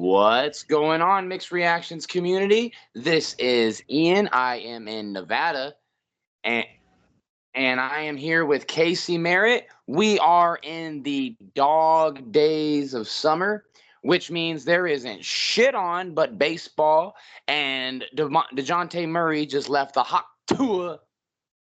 What's going on, Mixed Reactions community? This is Ian. I am in Nevada, and I am here with Casey Merritt. We are in the dog days of summer, which means there isn't shit on but baseball. And DeJounte Murray just left the hot tour,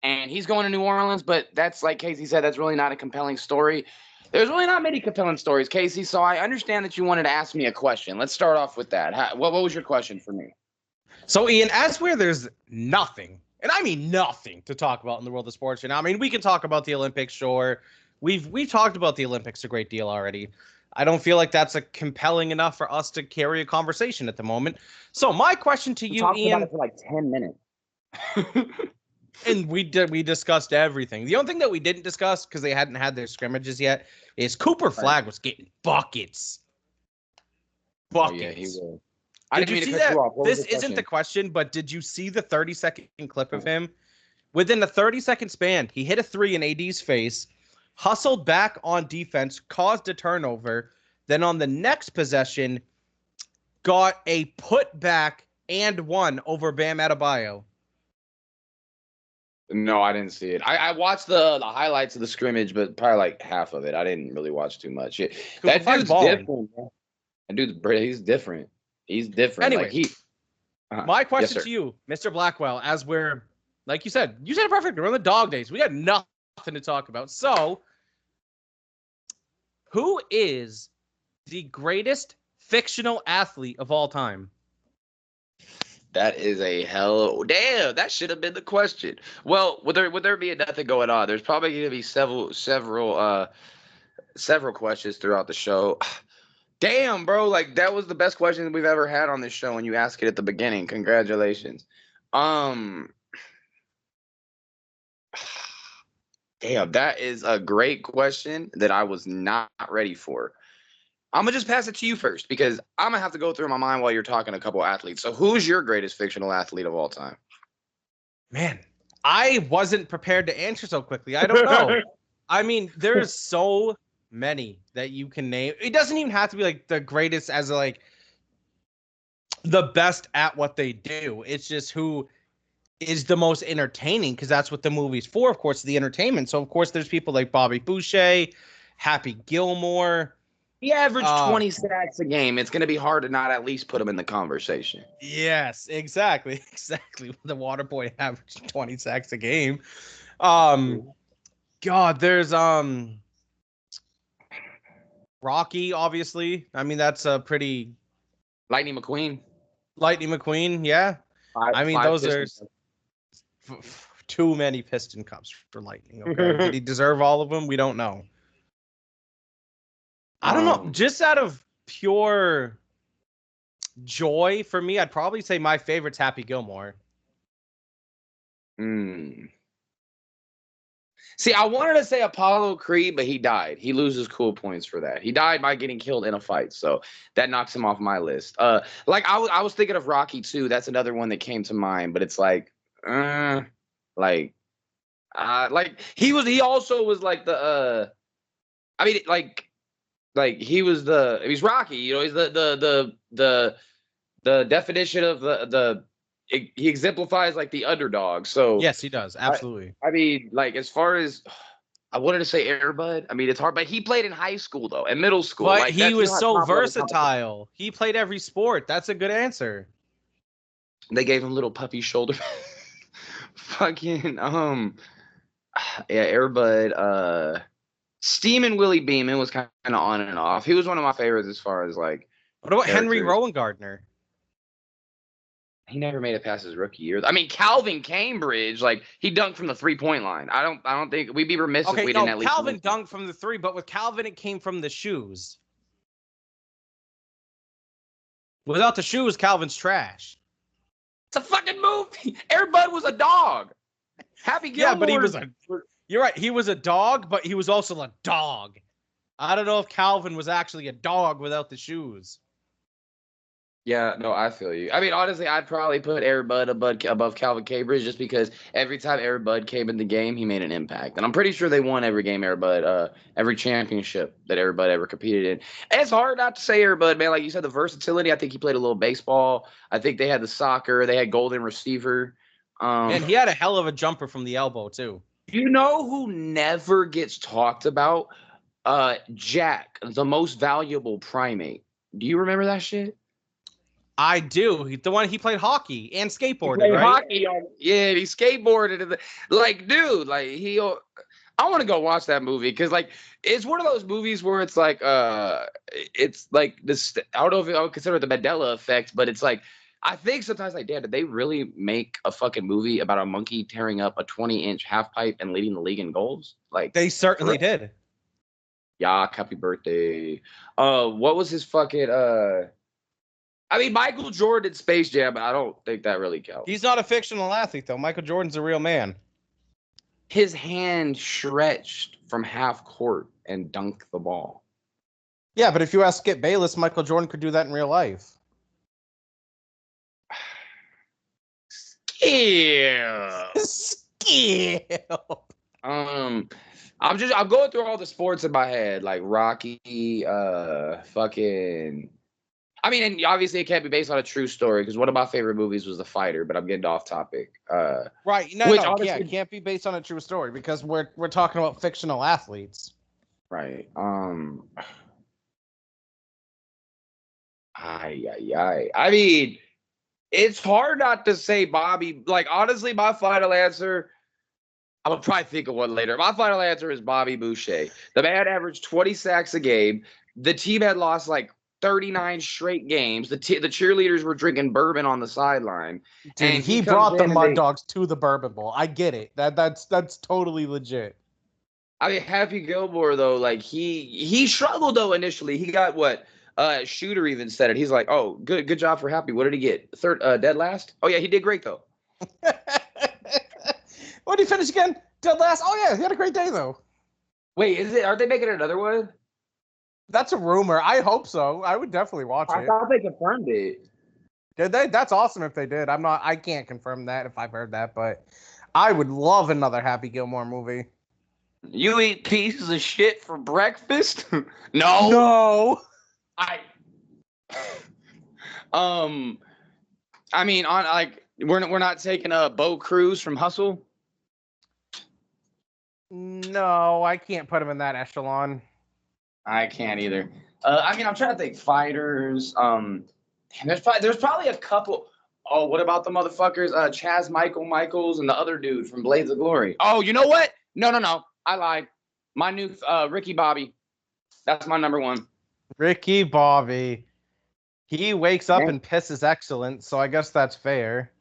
and he's going to New Orleans. But that's, like Casey said, that's really not a compelling story. There's really not many compelling stories, Casey. So I understand that you wanted to ask me a question. Let's start off with that. What was your question for me? So, Ian, as where there's nothing, and I mean nothing, to talk about in the world of sports, I mean, we can talk about the Olympics, sure. We've talked about the Olympics a great deal already. I don't feel like that's a compelling enough for us to carry a conversation at the moment. So, my question to you, Ian, about it for like 10 minutes. and we discussed everything. The only thing that we didn't discuss, because they hadn't had their scrimmages yet, is Cooper Flag was getting buckets. Oh, yeah, he will. Did you see that? This isn't the question, but did you see the 30-second clip of him? Within a 30-second span, he hit a three in AD's face, hustled back on defense, caused a turnover, then on the next possession, got a putback and one over Bam Adebayo. No, I didn't see it. I watched the highlights of the scrimmage, but probably like half of it. I didn't really watch too much. That dude's different. That dude's he's different. He's different. Anyway, my question to you, Mr. Blackwell, as we're, like you said it perfectly. We're on the dog days. We got nothing to talk about. So, who is the greatest fictional athlete of all time? That is a damn. That should have been the question. Well, would there be nothing going on? There's probably going to be several questions throughout the show. Damn, bro! Like that was the best question we've ever had on this show, and you asked it at the beginning. Congratulations. Damn, that is a great question that I was not ready for. I'm gonna just pass it to you first because I'm gonna have to go through my mind while you're talking a couple athletes. So, who's your greatest fictional athlete of all time? Man, I wasn't prepared to answer so quickly. I don't know. I mean, there's so many that you can name. It doesn't even have to be like the greatest as like the best at what they do. It's just who is the most entertaining, because that's what the movie's for, of course, the entertainment. So of course there's people like Bobby Boucher, Happy Gilmore. He averaged 20 sacks a game. It's going to be hard to not at least put him in the conversation. Yes, exactly. The water boy averaged 20 sacks a game. God, there's Rocky, obviously. I mean, that's a pretty... Lightning McQueen, yeah. I mean, those are too many Piston Cups for Lightning. Okay? Did he deserve all of them? We don't know. I don't know. Just out of pure joy for me, I'd probably say my favorite's Happy Gilmore. See, I wanted to say Apollo Creed, but he died. He loses cool points for that. He died by getting killed in a fight, so that knocks him off my list. Like I was thinking of Rocky too. That's another one that came to mind, but it's like he also was like the I mean he's Rocky, you know, he's the definition of he exemplifies like the underdog. So yes, he does. Absolutely. I mean, like as far as I wanted to say Air Bud. I mean, it's hard, but he played in high school though, and middle school. But like, he was so versatile. He played every sport. That's a good answer. They gave him little puppy shoulder. Fucking Air Bud. Steamin' Willie Beeman was kind of on and off. He was one of my favorites as far as like. What about Henry Rowan-Gardner? He never made it past his rookie year. I mean, Calvin Cambridge, like he dunked from the 3-point line. I don't think we'd be remiss if we didn't at least. Calvin dunked from the 3, but with Calvin it came from the shoes. Without the shoes, Calvin's trash. It's a fucking movie. Air Bud was a dog. Happy Gilmore. Yeah, but he was you're right. He was a dog, but he was also a dog. I don't know if Calvin was actually a dog without the shoes. Yeah, no, I feel you. I mean, honestly, I'd probably put Air Bud above Calvin Cambridge just because every time Air Bud came in the game, he made an impact. And I'm pretty sure they won every game Air Bud, every championship that Air Bud ever competed in. And it's hard not to say Air Bud, man. Like you said, the versatility. I think he played a little baseball. I think they had the soccer. They had golden receiver. Man, he had a hell of a jumper from the elbow too. You know who never gets talked about? Jack, the most valuable primate. Do you remember that shit? I do. The one he played hockey and He skateboarded, played right? hockey on, yeah, he skateboarded. Like, dude, like I want to go watch that movie because, like, it's one of those movies where it's like this. I don't know if I would consider it the Mandela effect, but it's like, I think sometimes, like, damn, did they really make a fucking movie about a monkey tearing up a 20-inch half pipe and leading the league in goals? Like, They certainly did. yeah, happy birthday. What was his fucking I mean, Michael Jordan did Space Jam, but I don't think that really counts. He's not a fictional athlete though. Michael Jordan's a real man. His hand stretched from half court and dunked the ball. Yeah, but if you ask Skip Bayless, Michael Jordan could do that in real life. Yeah. Skill. I'm going through all the sports in my head, like Rocky, fucking. I mean, and obviously it can't be based on a true story because one of my favorite movies was The Fighter, but I'm getting off topic. Right? No, yeah, it can't be based on a true story because we're talking about fictional athletes. Right. I mean, it's hard not to say Bobby. Like, honestly, my final answer. I'm gonna probably think of one later. My final answer is Bobby Boucher. The man averaged 20 sacks a game. The team had lost like 39 straight games. The cheerleaders were drinking bourbon on the sideline. Dude, and he brought the Mud Dogs to the Bourbon Bowl. I get it. That's totally legit. I mean, Happy Gilmore though, like he struggled though initially. He got what? Shooter even said it. He's like, "Oh, good job for Happy. What did he get? Third, dead last? Oh yeah, he did great though." What did he finish again? Dead last? Oh yeah, he had a great day though. Wait, is it? Are they making another one? That's a rumor. I hope so. I would definitely watch it. I thought they confirmed it. Did they? That's awesome if they did. I can't confirm that if I've heard that, but I would love another Happy Gilmore movie. You eat pieces of shit for breakfast? No. No. I mean, on like we're not taking a boat cruise from Hustle. No, I can't put him in that echelon. I can't either. I mean, I'm trying to think fighters. There's probably a couple. Oh, what about the motherfuckers? Chaz Michaels and the other dude from Blades of Glory. Oh, you know what? No. I lied. My new Ricky Bobby. That's my number one. Ricky Bobby. He wakes up and pisses excellent, so I guess that's fair.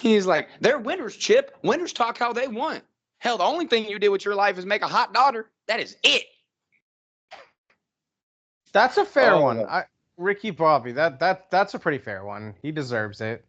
He's like, they're winners, Chip. Winners talk how they want. Hell, the only thing you did with your life is make a hot daughter. That is it. That's a fair one. Ricky Bobby. That's a pretty fair one. He deserves it.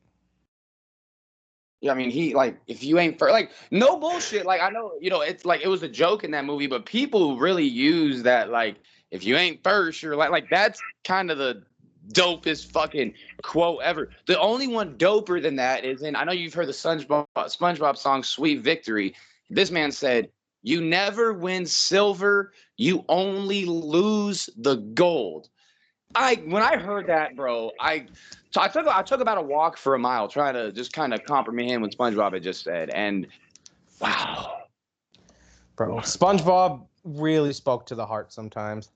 Yeah, I mean, he like if you ain't like no bullshit. Like I know, it's like it was a joke in that movie, but people really use that like if you ain't first, you're like that's kind of the dopest fucking quote ever. The only one doper than that is I know you've heard the SpongeBob song "Sweet Victory." This man said, "You never win silver, you only lose the gold." When I heard that, bro, I took about a walk for a mile trying to just kind of comprehend what SpongeBob had just said, and wow, bro, SpongeBob really spoke to the heart sometimes.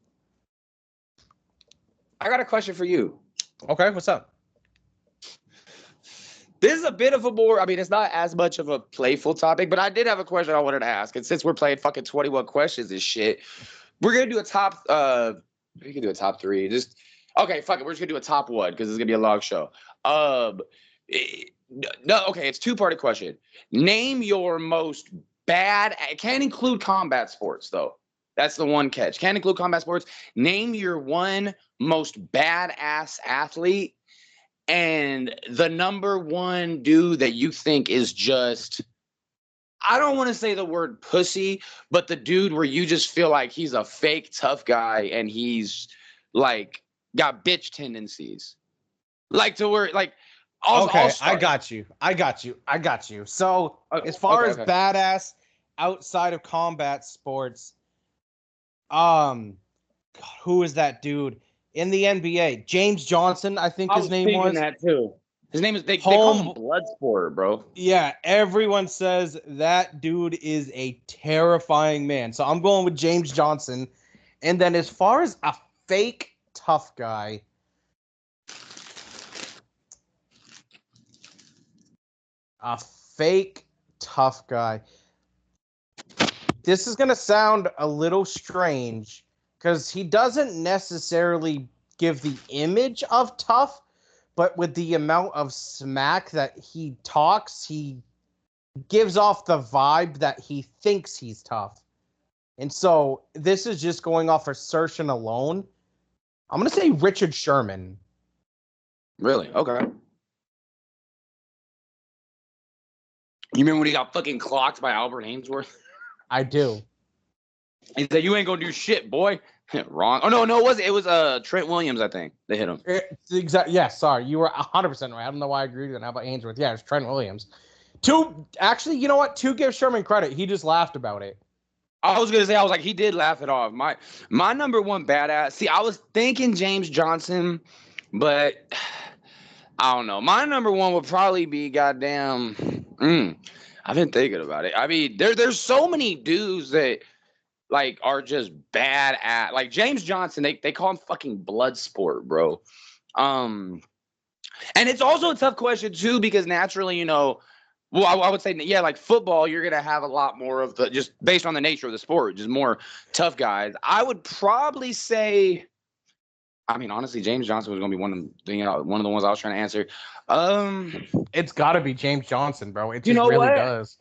I got a question for you. Okay, what's up? This is a bit of a more, I mean, it's not as much of a playful topic, but I did have a question I wanted to ask. And since we're playing fucking 21 questions and shit, we're going to do a top, we can do a top three. Okay, fuck it. We're just going to do a top one because it's going to be a long show. No, okay, it's two-party question. Name your most bad, it can't include combat sports, though. That's the one catch. Can't include combat sports. Name your one most badass athlete and the number one dude that you think is just, I don't want to say the word pussy, but the dude where you just feel like he's a fake tough guy and he's like got bitch tendencies. like to where like I'll Okay, I start. got you. I got you. I got you. So, Okay, as far okay, as okay. badass outside of combat sports, um, God, who is that dude in the NBA? James Johnson, I think I his was name thinking was. that too. His name is they call him Home. Bloodsport, bro. Yeah, everyone says that dude is a terrifying man. So I'm going with James Johnson. And then as far as a fake tough guy, a fake tough guy. This is going to sound a little strange because he doesn't necessarily give the image of tough, but with the amount of smack that he talks, he gives off the vibe that he thinks he's tough. And so this is just going off assertion alone. I'm going to say Richard Sherman. Really? Okay. You remember when he got fucking clocked by Albert Ainsworth? I do. He said, "You ain't gonna do shit, boy." Wrong. Oh no, it was Trent Williams. I think they hit him. Yeah, sorry. You were 100% right. I don't know why I agreed with that about Ainsworth. Yeah, it's Trent Williams. Actually, you know what? To give Sherman credit, he just laughed about it. I was gonna say, I was like, he did laugh it off. My number one badass. See, I was thinking James Johnson, but I don't know. My number one would probably be goddamn. I've been thinking about it. I mean, there's so many dudes that like are just bad at like James Johnson. They call him fucking Bloodsport, bro. Um, and it's also a tough question too because naturally, well, I would say, yeah, like football, you're gonna have a lot more of the just based on the nature of the sport, just more tough guys. I would probably say, I mean, honestly, James Johnson was gonna be one of the ones I was trying to answer. Um, It's got to be James Johnson, bro. It you just know really what? does.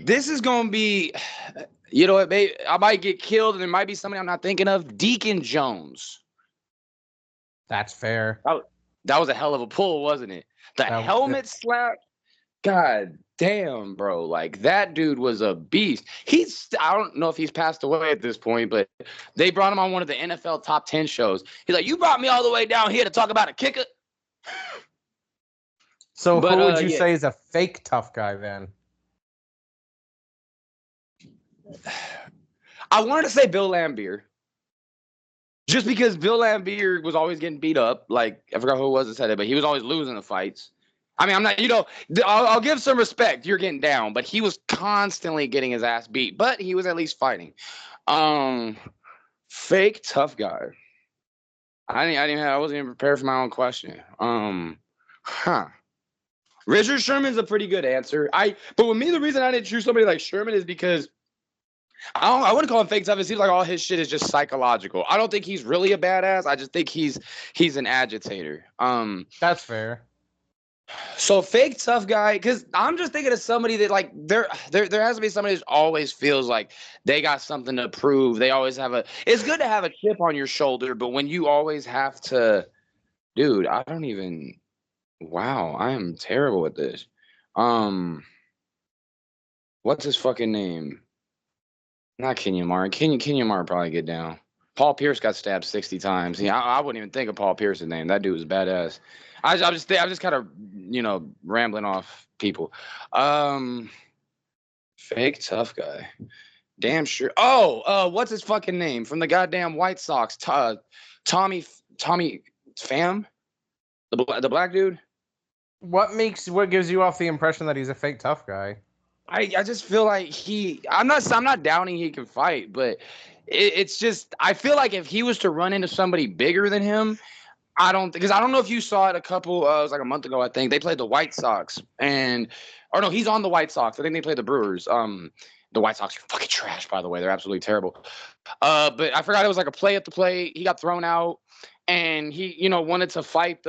This is gonna be, you know what, babe? I might get killed, and there might be somebody I'm not thinking of. Deacon Jones. That's fair. That was a hell of a pull, wasn't it? The helmet slap. God damn, bro. Like that dude was a beast. I don't know if he's passed away at this point, but they brought him on one of the NFL top 10 shows. He's like, "You brought me all the way down here to talk about a kicker." So But who would you yeah, say is a fake tough guy then? I wanted to say Bill Lambier. Just because Bill Lambier was always getting beat up. Like, I forgot who it was that said it, but he was always losing the fights. I mean, I'm not, I'll give some respect. You're getting down, but he was constantly getting his ass beat, but he was at least fighting. Um, Fake tough guy. I wasn't even prepared for my own question. Huh. Richard Sherman's a pretty good answer. But with me, the reason I didn't choose somebody like Sherman is because I wouldn't call him fake tough. It seems like all his shit is just psychological. I don't think he's really a badass. I just think he's an agitator. That's fair. So fake tough guy, because I'm just thinking of somebody that like there has to be somebody that always feels like they got something to prove. They always have it's good to have a chip on your shoulder, but when you always have to, dude, I don't even, wow, I am terrible at this. Um, what's his fucking name? Not Kenyon Martin. Kenyon Martin probably get down. Paul Pierce got stabbed 60 times. Yeah, I wouldn't even think of Paul Pierce's name. That dude was badass. I'm just kind of, rambling off people. Um, Fake tough guy. Damn sure. Oh, what's his fucking name from the goddamn White Sox? Tommy Pham, the black dude. What gives you off the impression that he's a fake tough guy? I just feel like I'm not downing he can fight, but it's just I feel like if he was to run into somebody bigger than him, I don't know if you saw it it was like a month ago, I think. They played the White Sox or no, he's on the White Sox. I think they played the Brewers. The White Sox are fucking trash, by the way. They're absolutely terrible. But I forgot it was like a play at the plate. He got thrown out and he, wanted to fight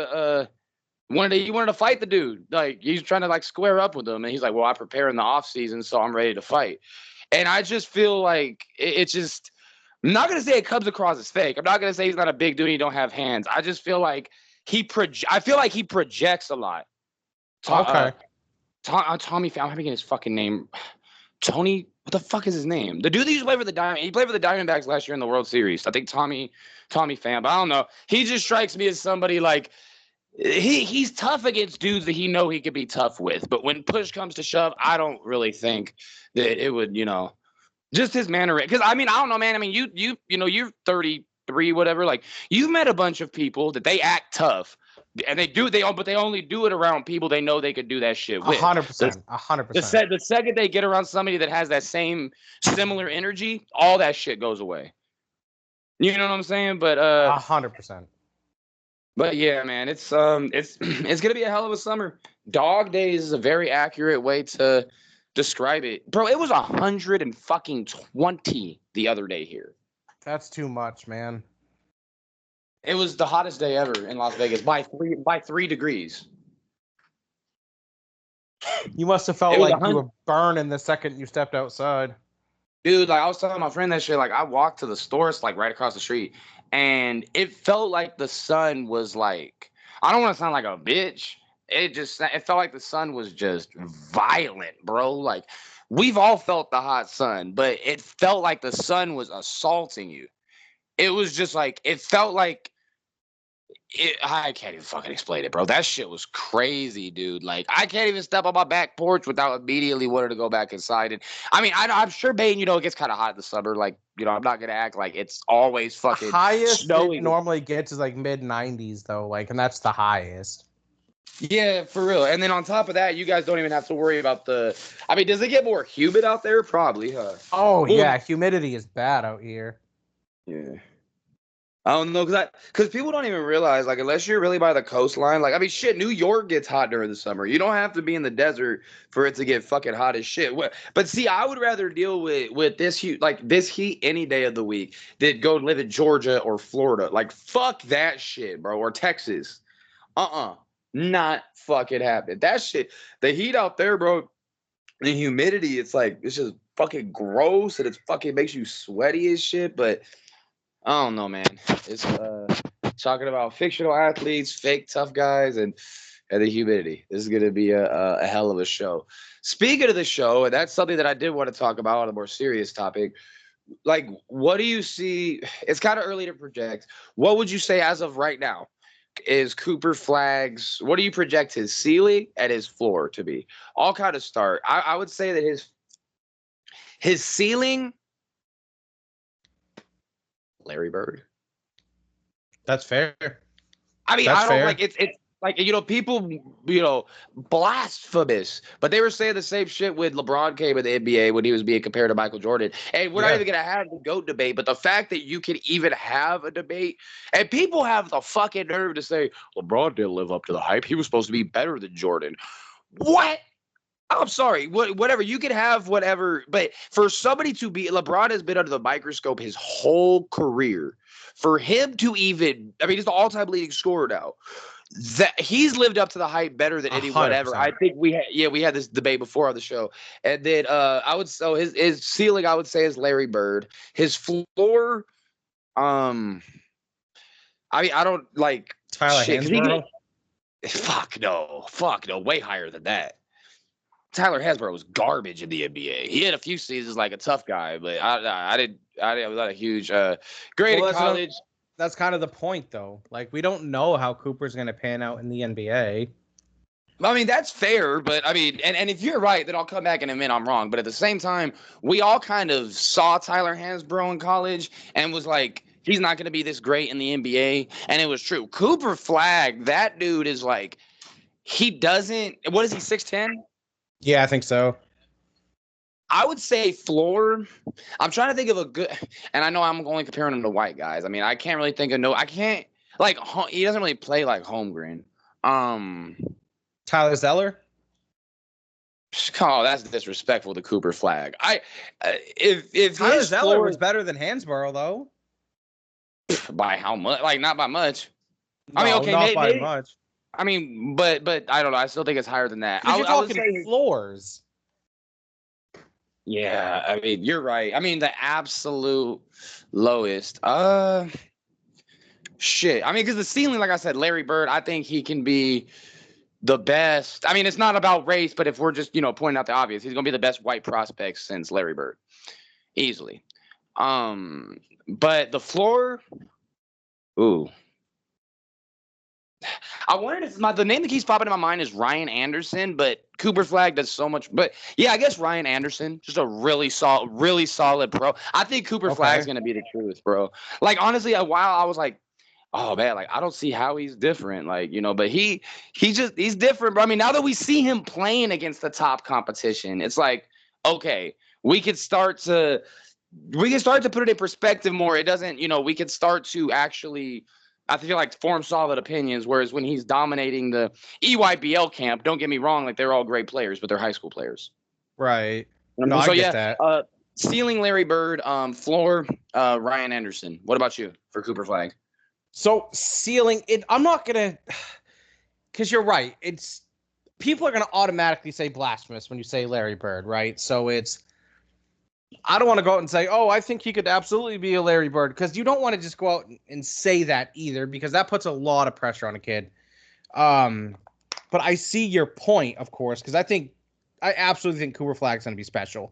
he wanted to fight the dude. Like he's trying to like square up with him. And he's like, well, I prepare in the off season, so I'm ready to fight. And I just feel like it's just I'm not gonna say it comes across as fake. I'm not gonna say he's not a big dude. And he don't have hands. I just feel like I feel like he projects a lot. Okay. Tommy, I'm having his fucking name. Tony. what the fuck is his name? The dude that used to play for the Diamond. He played for the Diamondbacks last year in the World Series. I think Tommy Pham. But I don't know. He just strikes me as somebody like he's tough against dudes that he know he could be tough with. But when push comes to shove, I don't really think that it would, just his manner. Because I mean, I don't know, man. I mean, you're 33, whatever. Like you've met a bunch of people that they act tough. And but they only do it around people they know they could do that shit with. 100%. 100%. The second they get around somebody that has that same similar energy, all that shit goes away. You know what I'm saying? But 100%. But yeah, man, it's gonna be a hell of a summer. Dog days is a very accurate way to describe it, bro. It was 120 the other day here. That's too much, man. It was the hottest day ever in Las Vegas by 3 degrees. You must have felt like you were burning the second you stepped outside. Dude, like I was telling my friend that shit, like I walked to the store, it's like right across the street, and it felt like the sun was like, I don't want to sound like a bitch. It felt like the sun was just violent, bro. Like we've all felt the hot sun, but it felt like the sun was assaulting you. It was just like, it felt like I can't even fucking explain it, bro. That shit was crazy, dude. Like, I can't even step on my back porch without immediately wanting to go back inside. And I mean, I'm sure, Bane, it gets kind of hot in the summer. Like, I'm not gonna act like it's always fucking the highest snowing. It normally gets is like mid-90s, though. Like, and that's the highest. Yeah, for real. And then on top of that, you guys don't even have to worry about I mean, does it get more humid out there? Probably, huh? Oh, yeah. Humidity is bad out here. Yeah. I don't know, because people don't even realize, like, unless you're really by the coastline, like, I mean, shit, New York gets hot during the summer. You don't have to be in the desert for it to get fucking hot as shit. But see, I would rather deal with this heat, any day of the week than go live in Georgia or Florida. Like, fuck that shit, bro, or Texas. Not fucking happen. That shit, the heat out there, bro, the humidity, it's just fucking gross and it fucking makes you sweaty as shit, but I don't know, man. It's talking about fictional athletes, fake tough guys, and the humidity. This is gonna be a hell of a show. Speaking of the show, and that's something that I did want to talk about on a more serious topic. Like, what do you see? It's kind of early to project. What would you say as of right now is Cooper Flagg's? What do you project his ceiling and his floor to be? I'll kind of start. I would say that his ceiling. Larry Bird. That's fair. I mean, I don't like it's like, people, blasphemous, but they were saying the same shit when LeBron came in the NBA when he was being compared to Michael Jordan. And we're not even going to have the GOAT debate, but the fact that you can even have a debate and people have the fucking nerve to say LeBron didn't live up to the hype. He was supposed to be better than Jordan. What? I'm sorry, whatever. You can have whatever, but for somebody to be, LeBron has been under the microscope his whole career. For him to even, I mean, he's the all-time leading scorer now. That he's lived up to the hype better than anyone ever. I think we had this debate before on the show, and then his ceiling I would say is Larry Bird. His floor, I mean, I don't like Tyler Hansbrough. Fuck no, way higher than that. Tyler Hansbrough was garbage in the NBA. He had a few seasons like a tough guy, but I was not a huge great in college. That's kind of the point, though. Like, we don't know how Cooper's going to pan out in the NBA. I mean, that's fair, but I mean, and if you're right, then I'll come back and admit I'm wrong. But at the same time, we all kind of saw Tyler Hansbrough in college and was like, he's not going to be this great in the NBA. And it was true. Cooper Flagg, that dude is like, he doesn't, what is he, 6'10"? Yeah, I think so. I would say floor. I'm trying to think of a good, and I know I'm only comparing him to white guys. I mean, I can't really think of I can't, like, he doesn't really play like Holmgren. Tyler Zeller? Oh, that's disrespectful to Cooper Flagg. If Tyler Zeller was better than Hansbrough, though. By how much? Like, not by much. No, I mean, okay, not by much. I mean, but I don't know. I still think it's higher than that. You're talking floors. Yeah, I mean, you're right. I mean, the absolute lowest. Shit. I mean, because the ceiling, like I said, Larry Bird, I think he can be the best. I mean, it's not about race, but if we're just, pointing out the obvious, he's going to be the best white prospect since Larry Bird, easily. But the floor, ooh. I wanted the name that keeps popping in my mind is Ryan Anderson, but Cooper Flag does so much. But yeah, I guess Ryan Anderson, just a really solid pro. I think Cooper Flag's going to be the truth, bro. Like, honestly, a while I was like, oh man, like I don't see how he's different, like, but he's different, bro. I mean, now that we see him playing against the top competition, it's like, okay, we can start to put it in perspective more. It doesn't, we can start to actually, I feel like, form solid opinions. Whereas when he's dominating the EYBL camp, don't get me wrong, like they're all great players, but they're high school players. Right. No, I get that. Ceiling Larry Bird, floor Ryan Anderson. What about you for Cooper Flag? So ceiling it, I'm not gonna, because you're right. It's people are gonna automatically say blasphemous when you say Larry Bird, right? So I don't want to go out and say, oh, I think he could absolutely be a Larry Bird, because you don't want to just go out and say that either, because that puts a lot of pressure on a kid. But I see your point, of course, because I absolutely think Cooper Flag's gonna be special.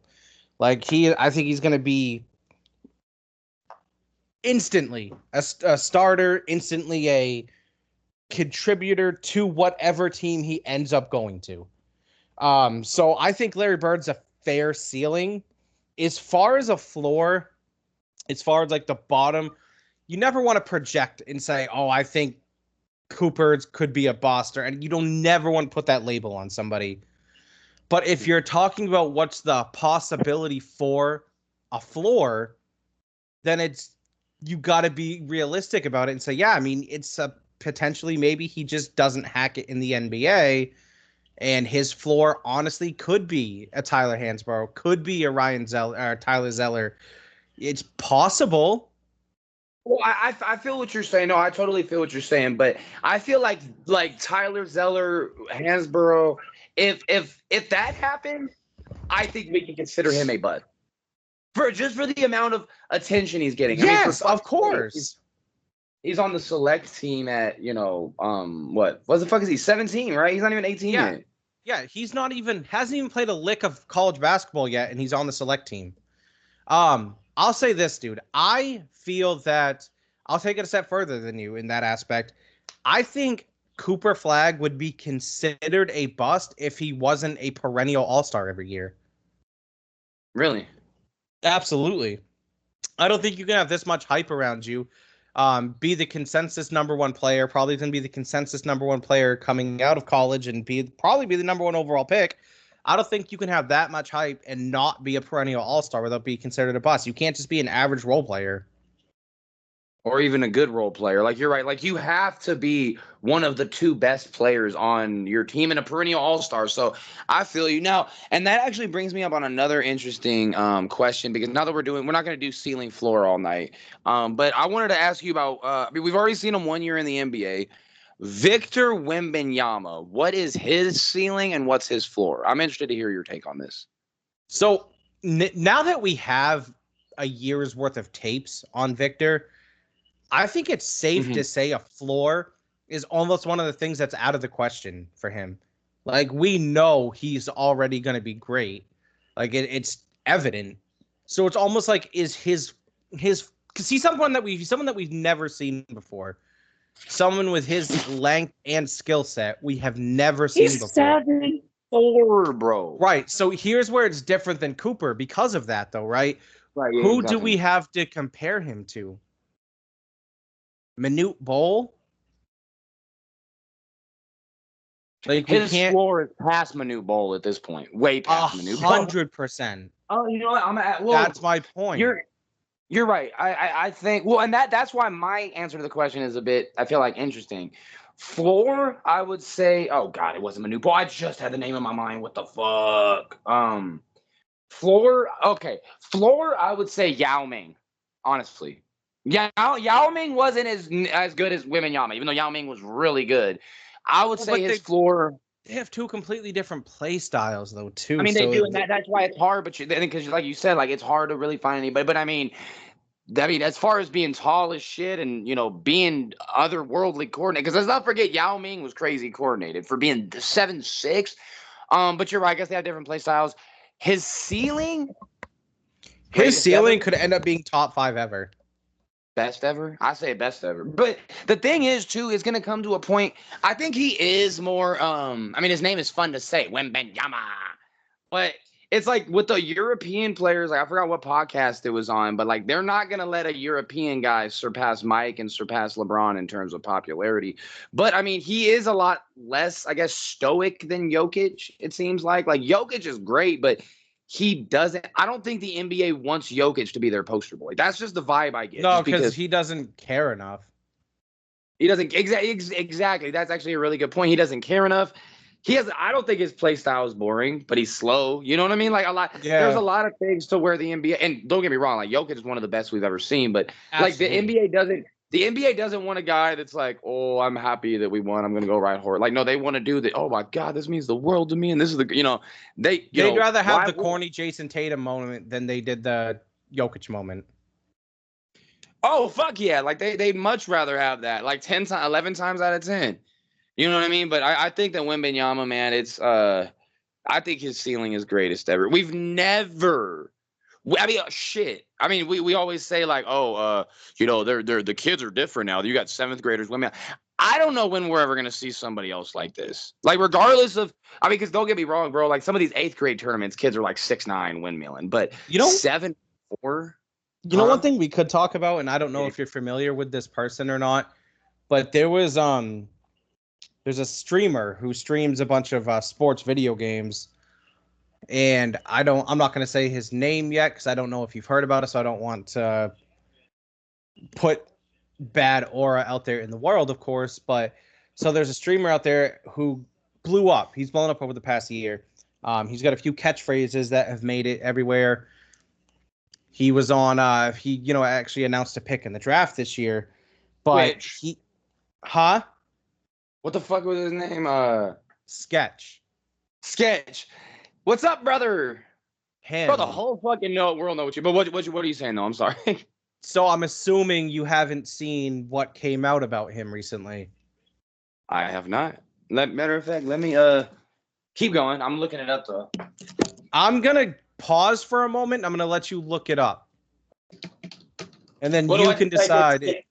Like I think he's gonna be instantly a starter, instantly a contributor to whatever team he ends up going to. So I think Larry Bird's a fair ceiling. As far as a floor, as far as like the bottom, you never want to project and say, oh, I think Cooper could be a buster, and you don't never want to put that label on somebody. But if you're talking about what's the possibility for a floor, then you got to be realistic about it and say, yeah, I mean, it's a potentially maybe he just doesn't hack it in the NBA, and his floor honestly could be a Tyler Hansbrough, could be a Ryan Zeller or Tyler Zeller. It's possible. Well, I feel what you're saying. No, I totally feel what you're saying, but I feel like Tyler Zeller, Hansborough, if that happened, I think we can consider him a bud. For the amount of attention he's getting. Yes, of course. He's on the select team at, what the fuck is he? 17, right? He's not even 18 yet. Yeah, hasn't even played a lick of college basketball yet, and he's on the select team. I'll say this, dude. I feel that I'll take it a step further than you in that aspect. I think Cooper Flag would be considered a bust if he wasn't a perennial all-star every year. Really? Absolutely. I don't think you can have this much hype around you, be the consensus number one player, probably going to be the consensus number one player coming out of college, and probably be the number one overall pick. I don't think you can have that much hype and not be a perennial all-star without being considered a bust. You can't just be an average role player. Or even a good role player. Like, you're right. Like, you have to be one of the two best players on your team and a perennial all-star. So I feel you now. And that actually brings me up on another interesting question, because now that we're not going to do ceiling floor all night. But I wanted to ask you about, we've already seen him 1 year in the NBA. Victor Wembanyama, what is his ceiling and what's his floor? I'm interested to hear your take on this. So now that we have a year's worth of tapes on Victor, I think it's safe to say a floor is almost one of the things that's out of the question for him. Like, we know he's already going to be great. Like, it's evident. So it's almost like, is his because he's someone that we've never seen before. Someone with his length and skill set we have never seen before. 7'4", bro. Right. So here's where it's different than Cooper because of that, though, right? Right. Yeah, Who do we have to compare him to? Manute Bol? Like, his floor is past Manute Bol at this point. Way past Manute Bol. 100%. Oh, you know what? That's my point. You're right. I think, well, and that's why my answer to the question is a bit, I feel like, interesting. Floor, I would say, oh God, it wasn't Manute Bol. I just had the name in my mind. What the fuck? Floor, okay. Floor, I would say Yao Ming, honestly. Yao Ming wasn't as good as Wembanyama, even though Yao Ming was really good. I would say his floor. They have two completely different play styles, though, too. I mean, they do, and that's why it's hard. But because, like you said, like, it's hard to really find anybody. But I mean, I mean, as far as being tall as shit and, being otherworldly coordinated, because let's not forget Yao Ming was crazy coordinated for being 7'6". But you're right. I guess they have different play styles. His ceiling, His greatest ever, ceiling could end up being top 5 ever. best ever. I say best ever. But the thing is, too, it's gonna come to a point. I think he is more. I mean, his name is fun to say, Wembenyama. But it's like with the European players, like I forgot what podcast it was on, but like they're not gonna let a European guy surpass Mike and surpass LeBron in terms of popularity. But I mean, he is a lot less, I guess, stoic than Jokic. It seems like Jokic is great, but he doesn't. I don't think the NBA wants Jokic to be their poster boy. That's just the vibe I get. No, Just because because he doesn't care enough. he doesn't exactly. That's actually a really good point. He doesn't care enough. He has. I don't think his play style is boring, but he's slow. You know what I mean? Like a lot. There's a Yeah, lot of things to where the NBA. And don't get me wrong, like Jokic is one of the best we've ever seen. But like the absolutely. NBA doesn't. The NBA doesn't want a guy that's like, oh, I'm happy that we won. I'm gonna go ride horse. Like, no, they want to do that. Oh my God, this means the world to me. And this is They'd rather have why? the corny Jason Tatum moment than they did the Jokic moment. Oh fuck yeah! Like they'd much rather have that. Like 10 times, 11 times out of 10. You know what I mean? But I think that Wembanyama, man, it's I think his ceiling is greatest ever. We've never. I mean, shit. I mean, we always say like, oh, they're the kids are different now. You got seventh graders, women. I don't know when we're ever gonna see somebody else like this. Like, regardless of, I mean, because don't get me wrong, bro. Like some of these eighth grade tournaments, kids are like 6'9" windmilling, but You know, 7'4", one huh? thing we could talk about, and I don't know if you're familiar with this person or not, but there's a streamer who streams a bunch of sports video games, and I'm not going to say his name yet because I don't know if you've heard about it, so I don't want to put bad aura out there in the world, of course. But so there's a streamer out there who blew up. He's blown up over the past year. He's got a few catchphrases that have made it everywhere. He was on. He actually announced a pick in the draft this year, but Which, he, huh? what the fuck was his name? Sketch Sketch. What's up, brother? Bro, the him. whole fucking world know what you. But what are you saying though? I'm sorry. So I'm assuming you haven't seen what came out about him recently. I have not. Matter of fact, let me keep going. I'm looking it up though. I'm gonna pause for a moment. I'm gonna let you look it up, and then What do you I can just type decide.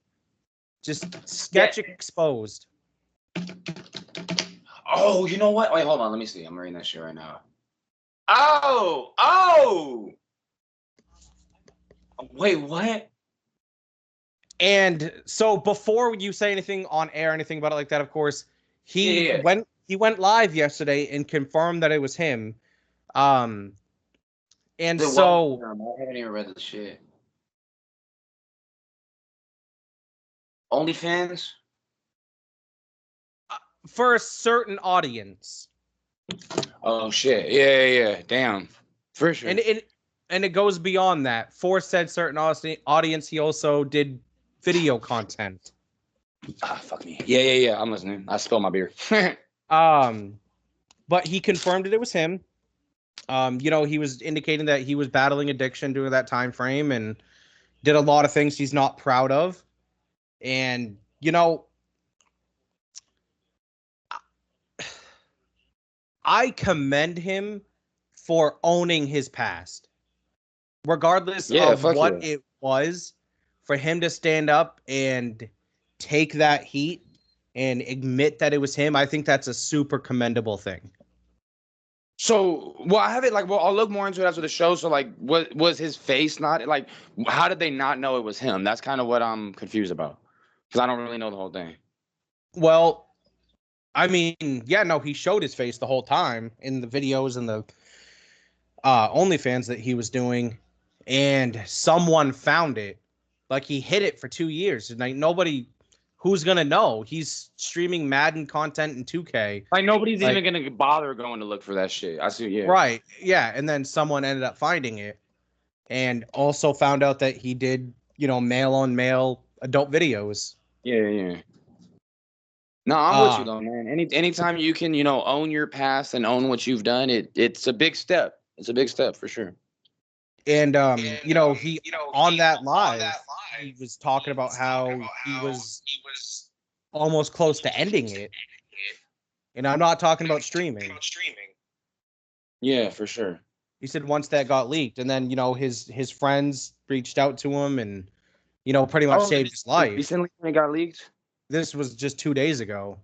Just sketch exposed. Oh, you know what? Wait, hold on. Let me see. I'm reading that shit right now. Oh. Wait, what? And so before you say anything on air, anything about it like that, of course, Yeah. he went live yesterday and confirmed that it was him. And so I haven't even read the shit. OnlyFans? for a certain audience, Oh shit. Yeah. Damn. For sure. and it goes beyond that. For said certain audience, he also did video content. Fuck me. Yeah. I'm listening. I spilled my beer. But he confirmed that it was him. He was indicating that he was battling addiction during that time frame and did a lot of things he's not proud of. And I commend him for owning his past, regardless Yeah, of fuck what yeah. it was. For him to stand up and take that heat and admit that it was him, I think that's a super commendable thing. So, well, I have it like, well, I'll look more into it after the show. So, like, what was his face not like? How did they not know it was him? That's kind of what I'm confused about because I don't really know the whole thing. Well, I mean, yeah, no, he showed his face the whole time in the videos and the OnlyFans that he was doing, and someone found it. Like he hid it for 2 years, and like nobody, who's gonna know? He's streaming Madden content in 2K. Like, nobody's Like, even gonna bother going to look for that shit. I see. Yeah. right, yeah, and then someone ended up finding it, and also found out that he did, male on male adult videos. Yeah. No, I'm with you though, man. Anytime you can, own your past and own what you've done, it's a big step. It's a big step for sure. And he on that live, he was talking about how he was almost close to ending it. And I'm not talking about streaming. Yeah, for sure. He said once that got leaked, and then his friends reached out to him and pretty much Oh, saved his life. recently when it got leaked. This was just 2 days ago.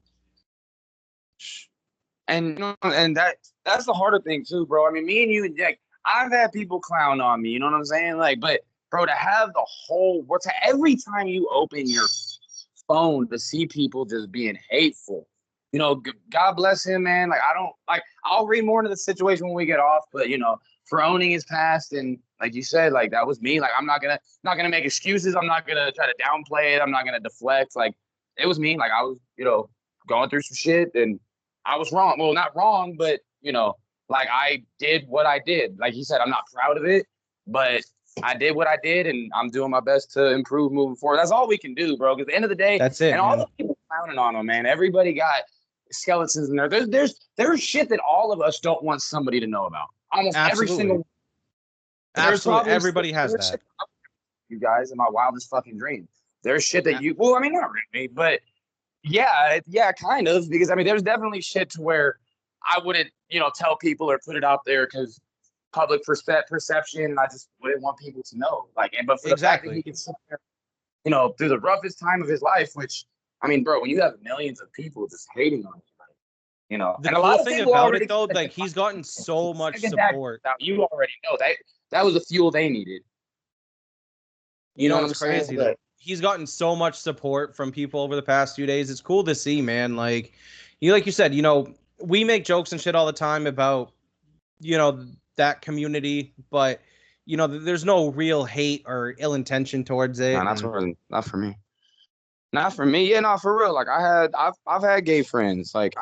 And and that's the harder thing too, bro. I mean, me and you, like, I've had people clown on me, you know what I'm saying? Like, but bro, to have the whole what's every time you open your phone to see people just being hateful. God bless him, man. Like, I don't like. I'll read more into the situation when we get off, but for owning his past, and like you said, like that was me. Like, I'm not gonna make excuses. I'm not gonna try to downplay it. I'm not gonna deflect. Like, it was me. Like, I was going through some shit, and I was wrong. Well, not wrong, but like, I did what I did. Like he said, I'm not proud of it, but I did what I did, and I'm doing my best to improve moving forward. That's all we can do, bro. Because at the end of the day, that's it. And all the people clowning on him, man. Everybody got skeletons in there. There's shit that all of us don't want somebody to know about. Almost every single. Absolutely, everybody has that. You guys, in my wildest fucking dreams, there's shit that you. Well, I mean, not really, but yeah, kind of. Because I mean, there's definitely shit to where I wouldn't, tell people or put it out there because public perception, and I just wouldn't want people to know. Like, but for the fact that he can sit there, through the roughest time of his life, which I mean, bro, when you have millions of people just hating on you, the and a lot of thing about it though, like he's gotten so much support. You already know that was the fuel they needed. You know what's crazy? Though? He's gotten so much support from people over the past few days. It's cool to see, man. Like you said, we make jokes and shit all the time about, that community, but there's no real hate or ill intention towards it. No, not for me. Not for me. Yeah, not for real. Like I've had gay friends. Like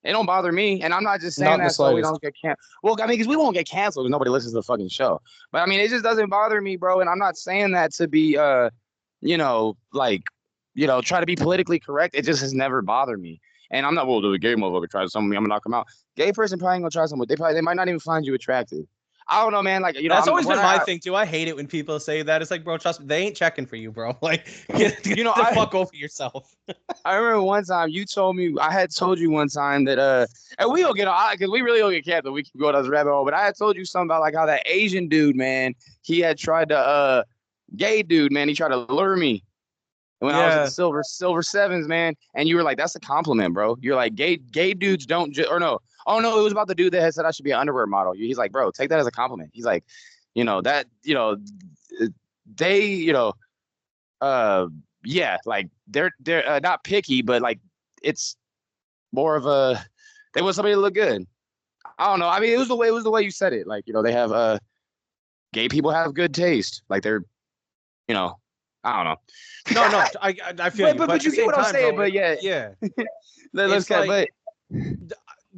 it don't bother me. And I'm not just saying that so we don't get canceled. Well, I mean, because we won't get canceled because nobody listens to the fucking show. But I mean, it just doesn't bother me, bro. And I'm not saying that to be try to be politically correct. It just has never bothered me. And I'm not, well, do a gay motherfucker try something me, I'm gonna knock him out. Gay person probably ain't gonna try something. They might not even find you attractive. I don't know, man. Like, that's always been my thing too. I hate it when people say that. It's like, bro, trust me, they ain't checking for you, bro. Like, get the fuck over yourself. I remember one time you told me, I had told you one time that and we don't get because we really don't get canceled. We keep going down this rabbit hole. But I had told you something about like how that Asian dude, man, he had tried to gay dude, man, he tried to lure me when I was at the Silver Sevens, man. And you were like, that's a compliment, bro. You're like, gay dudes don't or no. Oh no, it was about the dude that had said I should be an underwear model. He's like, bro, take that as a compliment. He's like, that, they, yeah, like they're not picky, but like it's more of a they want somebody to look good. I don't know. I mean, it was the way you said it. Like, they have gay people have good taste. Like they're, I don't know. No, I feel but you get what I'm saying. But yeah. Let's get like,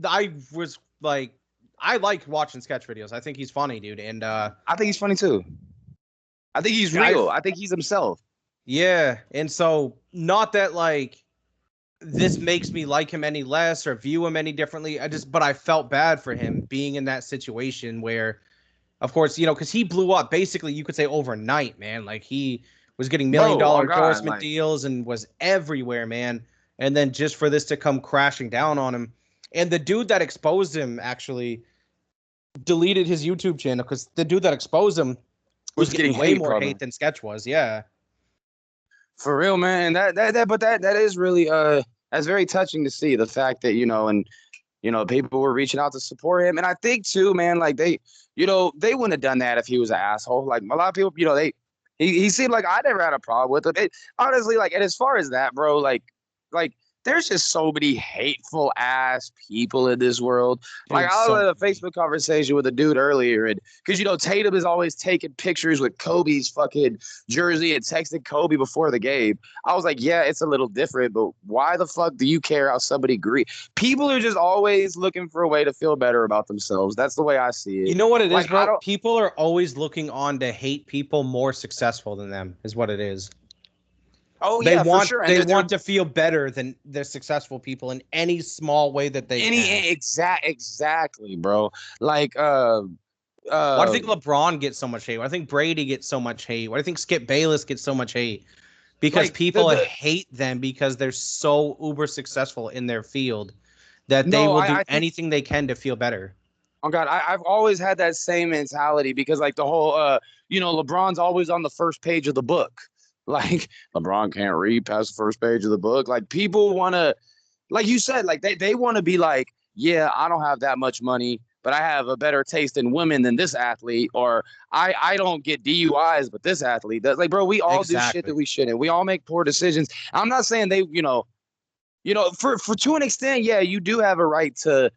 I was like, I like watching sketch videos. I think he's funny, dude. And I think he's funny too. I think he's real. I think he's himself. Yeah. And so not that like this makes me like him any less or view him any differently. But I felt bad for him being in that situation where, of course, because he blew up basically, you could say overnight, man. Like he was getting $1 million endorsement deals and was everywhere, man. And then just for this to come crashing down on him. And the dude that exposed him actually deleted his YouTube channel because the dude that exposed him was getting way more hate than Sketch was. Yeah. For real, man. That is really that's very touching to see the fact that, and people were reaching out to support him. And I think too, man, like they wouldn't have done that if he was an asshole. Like a lot of people, he seemed like I never had a problem with him. Honestly, like, and as far as that, bro, like there's just so many hateful ass people in this world. Dude, like I was in a Facebook conversation with a dude earlier, and because Tatum is always taking pictures with Kobe's fucking jersey and texting Kobe before the game. I was like, yeah, it's a little different, but why the fuck do you care how somebody grieves? People are just always looking for a way to feel better about themselves. That's the way I see it. You know what it is, bro? People are always looking on to hate people more successful than them, is what it is. Oh, yeah, for sure. They want to feel better than the successful people in any small way that they can. Exactly, bro. Like, Why do you think LeBron gets so much hate? Why do you think Brady gets so much hate? Why do you think Skip Bayless gets so much hate? Because like people hate them because they're so uber successful in their field that they no, will do I think anything they can to feel better. oh God, I've always had that same mentality because like the whole LeBron's always on the first page of the book. Like LeBron can't read past the first page of the book. Like people wanna like you said, like they want to be like, yeah, I don't have that much money, but I have a better taste in women than this athlete, or I don't get DUIs, but this athlete does. Like, bro, we all do shit that Exactly. we shouldn't. We all make poor decisions. I'm not saying they, for to an extent, yeah, you do have a right to,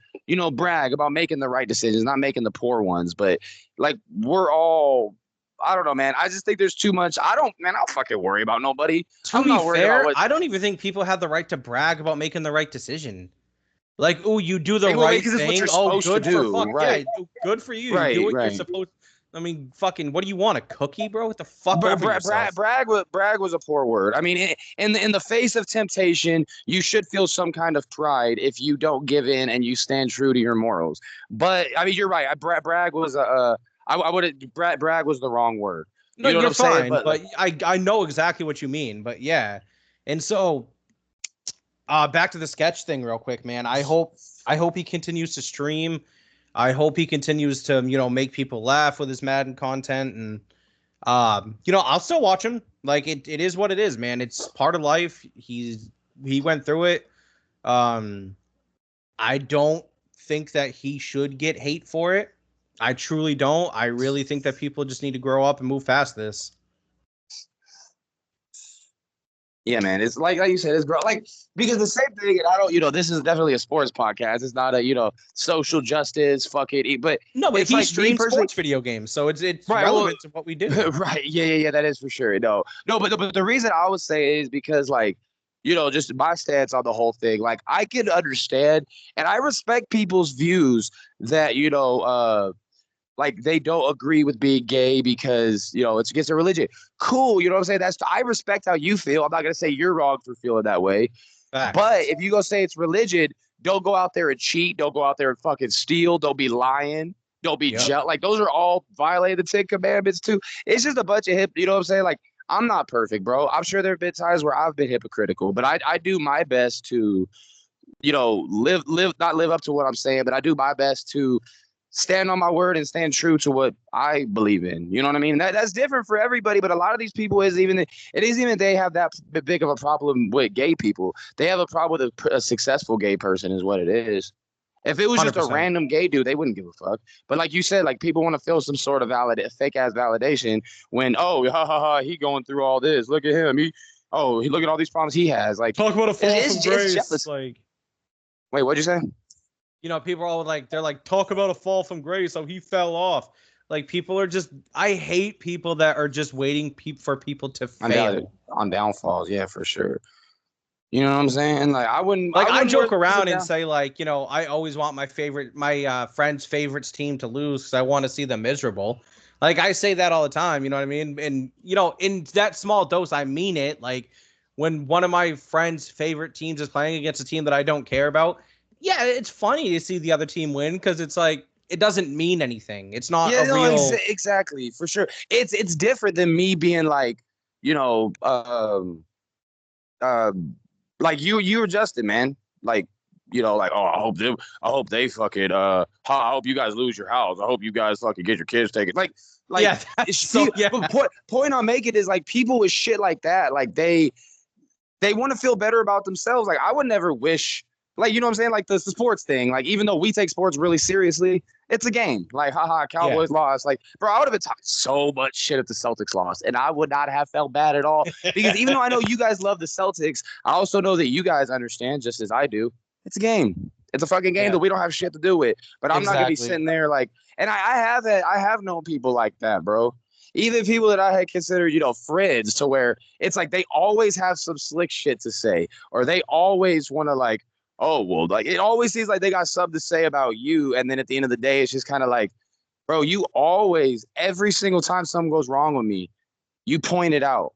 brag about making the right decisions, not making the poor ones. But like we're all, I don't know, man. I just think there's too much. I'll fucking worry about nobody. To I'm be not worried about fair, what I don't even think people have the right to brag about making the right decision. Like, oh, you do the well, right because it's what thing. you're Oh, supposed to good for do, fuck. Yeah, right? good for you. You do Right, what you're right. supposed. I mean, fucking, what do you want? A cookie, bro? What the fuck over yourself? Brag was a poor word. I mean, in the face of temptation, you should feel some kind of pride if you don't give in and you stand true to your morals. But I mean, you're right. Brag was I would brag was the wrong word. No, You know what you're I'm saying? fine, But like, but I know exactly what you mean. But yeah, and so back to the sketch thing real quick, man. I hope he continues to stream. I hope he continues to make people laugh with his Madden content, and I'll still watch him. Like it is what it is, man. It's part of life. He went through it. Um, I don't think that he should get hate for it. I truly don't. I really think that people just need to grow up and move past this. yeah, man, it's like you said, it's bro, like because the same thing. And I don't, this is definitely a sports podcast. It's not a social justice. Fuck it, but No, but it's he like me streams personally. sports video games, so it's Right. Well, relevant to what we do. right. Yeah. That is for sure. No. But the reason I would say is because like, just my stance on the whole thing. Like I can understand and I respect people's views that like they don't agree with being gay because it's against their religion. Cool. You know what I'm saying? I respect how you feel. I'm not gonna say you're wrong for feeling that way. Facts. But if you go say it's religion, don't go out there and cheat. Don't go out there and fucking steal. Don't be lying. Don't be Yep. like those are all violating the Ten Commandments too. It's just a bunch of hip. You know what I'm saying? Like I'm not perfect, bro. I'm sure there have been times where I've been hypocritical, but I do my best to live not live up to what I'm saying, but I do my best to stand on my word and stand true to what I believe in. You know what I mean? That's different for everybody, but a lot of these people it isn't even they have that big of a problem with gay people. They have a problem with a successful gay person, is what it is. If it was just a 100%. random gay dude, they wouldn't give a fuck. But like you said, like people want to feel some sort of fake ass validation when he going through all this. Look at him. He look at all these problems he has. Like Talk about a fall from it's grace. jealous. Like, Wait, what'd you say? people are all like, they're like, talk about a fall from grace. So he fell off. Like, people are just, I hate people that are just waiting for people to Undoubtedly fail. on downfalls, yeah, for sure. You know what I'm saying? Like Like, I I wouldn't joke wish it around and down. say, like, I always want my friend's favorites team to lose because I want to see them miserable. Like, I say that all the time, you know what I mean? And, in that small dose, I mean it. Like, when one of my friend's favorite teams is playing against a team that I don't care about, yeah, it's funny to see the other team win because it's like, it doesn't mean anything. It's not Yeah, a no, real. exactly, for sure. It's different than me being like, you know, like you were Justin, man. Like, like, oh, I hope they fucking I hope you guys lose your house. I hope you guys fucking get your kids taken. Like Yeah, that's so, yeah. but point I'm making is like people with shit like that, like they want to feel better about themselves. Like I would never wish, like you know what I'm saying, like the sports thing. Like even though we take sports really seriously, it's a game. Like haha, Yeah. Cowboys lost. Like bro, I would have been talking so much shit if the Celtics lost, and I would not have felt bad at all because even though I know you guys love the Celtics, I also know that you guys understand just as I do. It's a game. It's a fucking game Yeah, that we don't have shit to do with. But I'm not gonna be exactly. sitting there like, and I have known people like that, bro. Even people that I had considered, friends, to where it's like they always have some slick shit to say, or they always want to like, oh well, like it always seems like they got something to say about you, and then at the end of the day, it's just kind of like, bro, you always every single time something goes wrong with me, you point it out.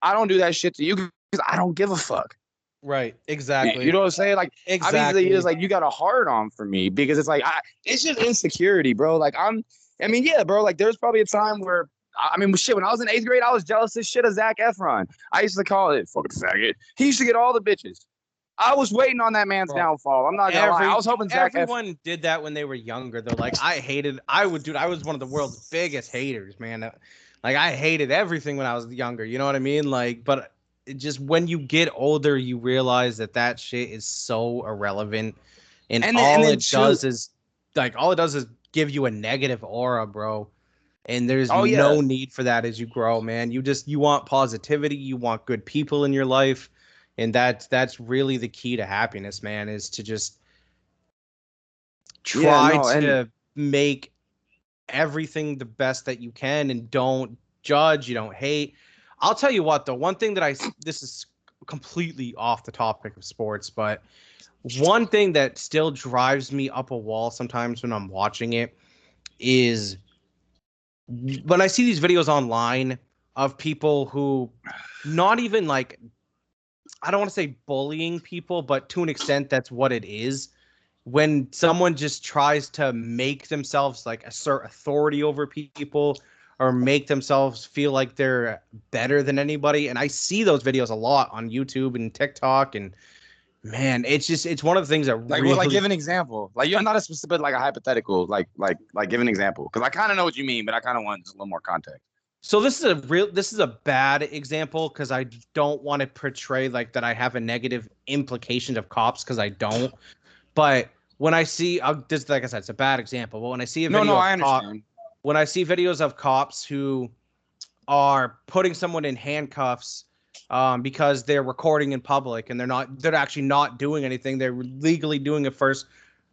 I don't do that shit to you because I don't give a fuck. Right. You Exactly. know what I'm saying? Like, obviously, it's Exactly. like you got a hard on for me because it's like it's just insecurity, bro. Like I mean, yeah, bro. Like, there's probably a time where I mean, shit. When I was in 8th grade, I was jealous as shit of Zac Efron. I used to call it fucking faggot. He used to get all the bitches. I was waiting on that man's Bro, downfall. I'm not gonna lie. I was hoping Zac Efron. everyone did that when they were younger. Though, like I would, dude. I was one of the world's biggest haters, man. Like I hated everything when I was younger. You know what I mean? Like, but it just when you get older, you realize that that shit is so irrelevant, and And all then it two. does is give you a negative aura, bro. And there's Oh yeah, no need for that as you grow, man. You want positivity, you want good people in your life, and that's really the key to happiness, man, is to just yeah, try no, and to make everything the best that you can and don't judge, you don't hate. I'll tell you what, though, one thing that this is completely off the topic of sports, but one thing that still drives me up a wall sometimes when I'm watching it is when I see these videos online of people who not even like, I don't want to say bullying people, but to an extent that's what it is. When someone just tries to make themselves like assert authority over people or make themselves feel like they're better than anybody. And I see those videos a lot on YouTube and TikTok, and man, it's one of the things that like, well, like, really give an example. Like, you're not a specific, like a hypothetical. Like, give an example because I kind of know what you mean, but I kind of want just a little more context. So this is a bad example because I don't want to portray like that I have a negative implication of cops because I don't. But when I see this, like I said, it's a bad example. But when I see a No, no, video I of understand. when I see videos of cops who are putting someone in handcuffs because they're recording in public and they're actually not doing anything. They're legally doing a First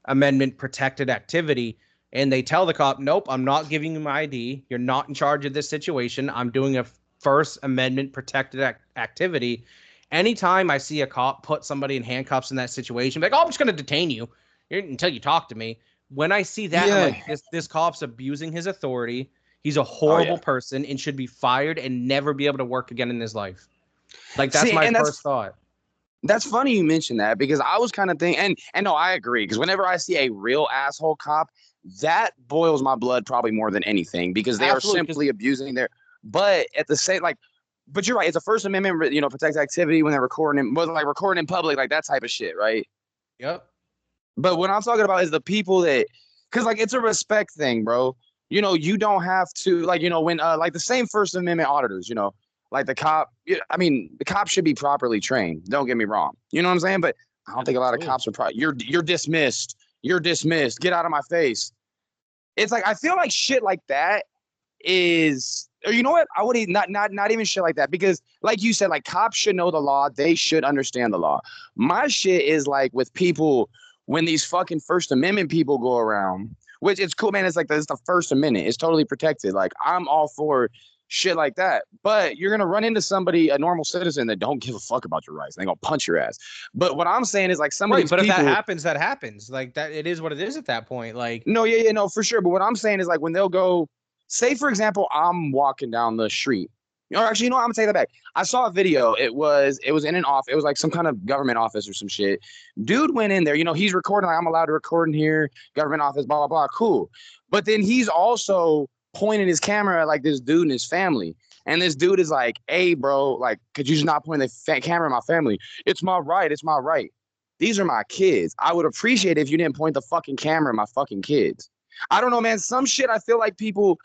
Amendment protected activity. And they tell the cop, nope, I'm not giving you my ID. You're not in charge of this situation. I'm doing a First Amendment protected activity. Anytime I see a cop put somebody in handcuffs in that situation, like, oh, I'm just going to detain you until you talk to me. When I see that, I'm Yeah. like, this cop's abusing his authority. He's a Oh yeah. horrible person and should be fired and never be able to work again in his life. Like that's See, my and first thought. that's funny you mentioned that because I was kind of thinking, and no, I agree because whenever I see a real asshole cop, that boils my blood probably more than anything because they are Absolutely, because simply abusing their. But at the same, like, but you're right. It's a First Amendment, protected activity when they're recording, but like recording in public, like that type of shit, right? yep. But what I'm talking about is the people that, because like it's a respect thing, bro. You don't have to like, when like the same First Amendment auditors, like the cop. I mean, the cop should be properly trained. Don't get me wrong. You know what I'm saying? But I don't think a lot of Absolutely. cops are probably. You're dismissed. You're dismissed. Get out of my face. It's like I feel like shit like that is, or you know what? I would not even shit like that because, like you said, like cops should know the law. They should understand the law. My shit is like with people when these fucking First Amendment people go around, which it's cool, man. It's like it's the First Amendment. It's totally protected. Like I'm all for shit like that. But you're gonna run into somebody, a normal citizen, that don't give a fuck about your rights. They gonna punch your ass. But what I'm saying is like some of Right, these but if that people. happens, that happens. Like that, it is what it is at that point. Like, No, yeah, yeah, no, for sure. But what I'm saying is like when they'll go, say for example, I'm walking down the street. Or actually, I'm gonna take that back. I saw a video. It was in an office. It was like some kind of government office or some shit. Dude went in there. He's recording. Like I'm allowed to record in here. Government office. Blah blah blah. Cool. But then he's also pointing his camera at like this dude and his family. And this dude is like, "Hey, bro, like, could you just not point the camera at my family? It's my right. It's my right." These are my kids. I would appreciate it if you didn't point the fucking camera at my fucking kids. I don't know, man. Some shit I feel like people,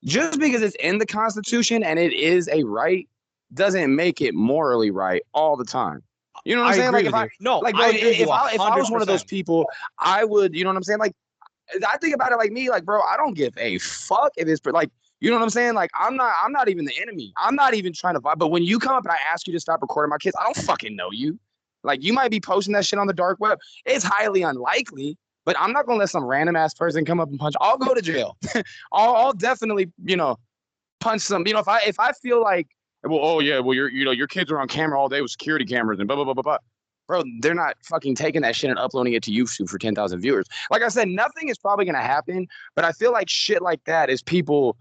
just because it's in the Constitution and it is a right, doesn't make it morally right all the time. You know what I'm I saying? agree Like if with I you. No, like, I bro, agree with you if I was one of those 100%. people, I would, you know what I'm saying? Like I think about it like me, like, bro, I don't give a fuck if it's like, you know what I'm saying? Like I'm not even the enemy. I'm not even trying to fight. But when you come up and I ask you to stop recording my kids, I don't fucking know you. Like you might be posting that shit on the dark web. It's highly unlikely, but I'm not gonna let some random ass person come up and punch. I'll go to jail. I'll definitely, punch some. If I feel like, well, oh yeah, well your kids are on camera all day with security cameras and blah blah blah blah blah. Bro, they're not fucking taking that shit and uploading it to YouTube for 10,000 viewers. Like I said, nothing is probably gonna happen, but I feel like shit like that is people,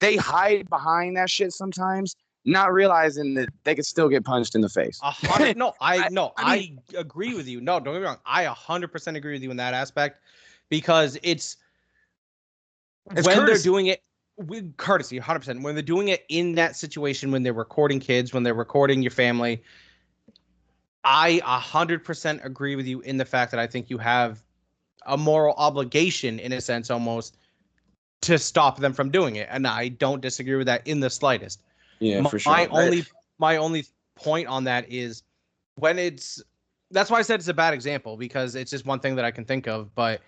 they hide behind that shit sometimes not realizing that they could still get punched in the face. 100. No, I mean, agree with you. No, don't get me wrong. I 100% agree with you in that aspect, because it's when courtesy. they're doing it with courtesy, 100%. When they're doing it in that situation, when they're recording kids, when they're recording your family, I 100% agree with you in the fact that I think you have a moral obligation, in a sense, almost, to stop them from doing it, and I don't disagree with that in the slightest. Yeah, for sure. My only point on that is when it's, that's why I said it's a bad example, because it's just one thing that I can think of. But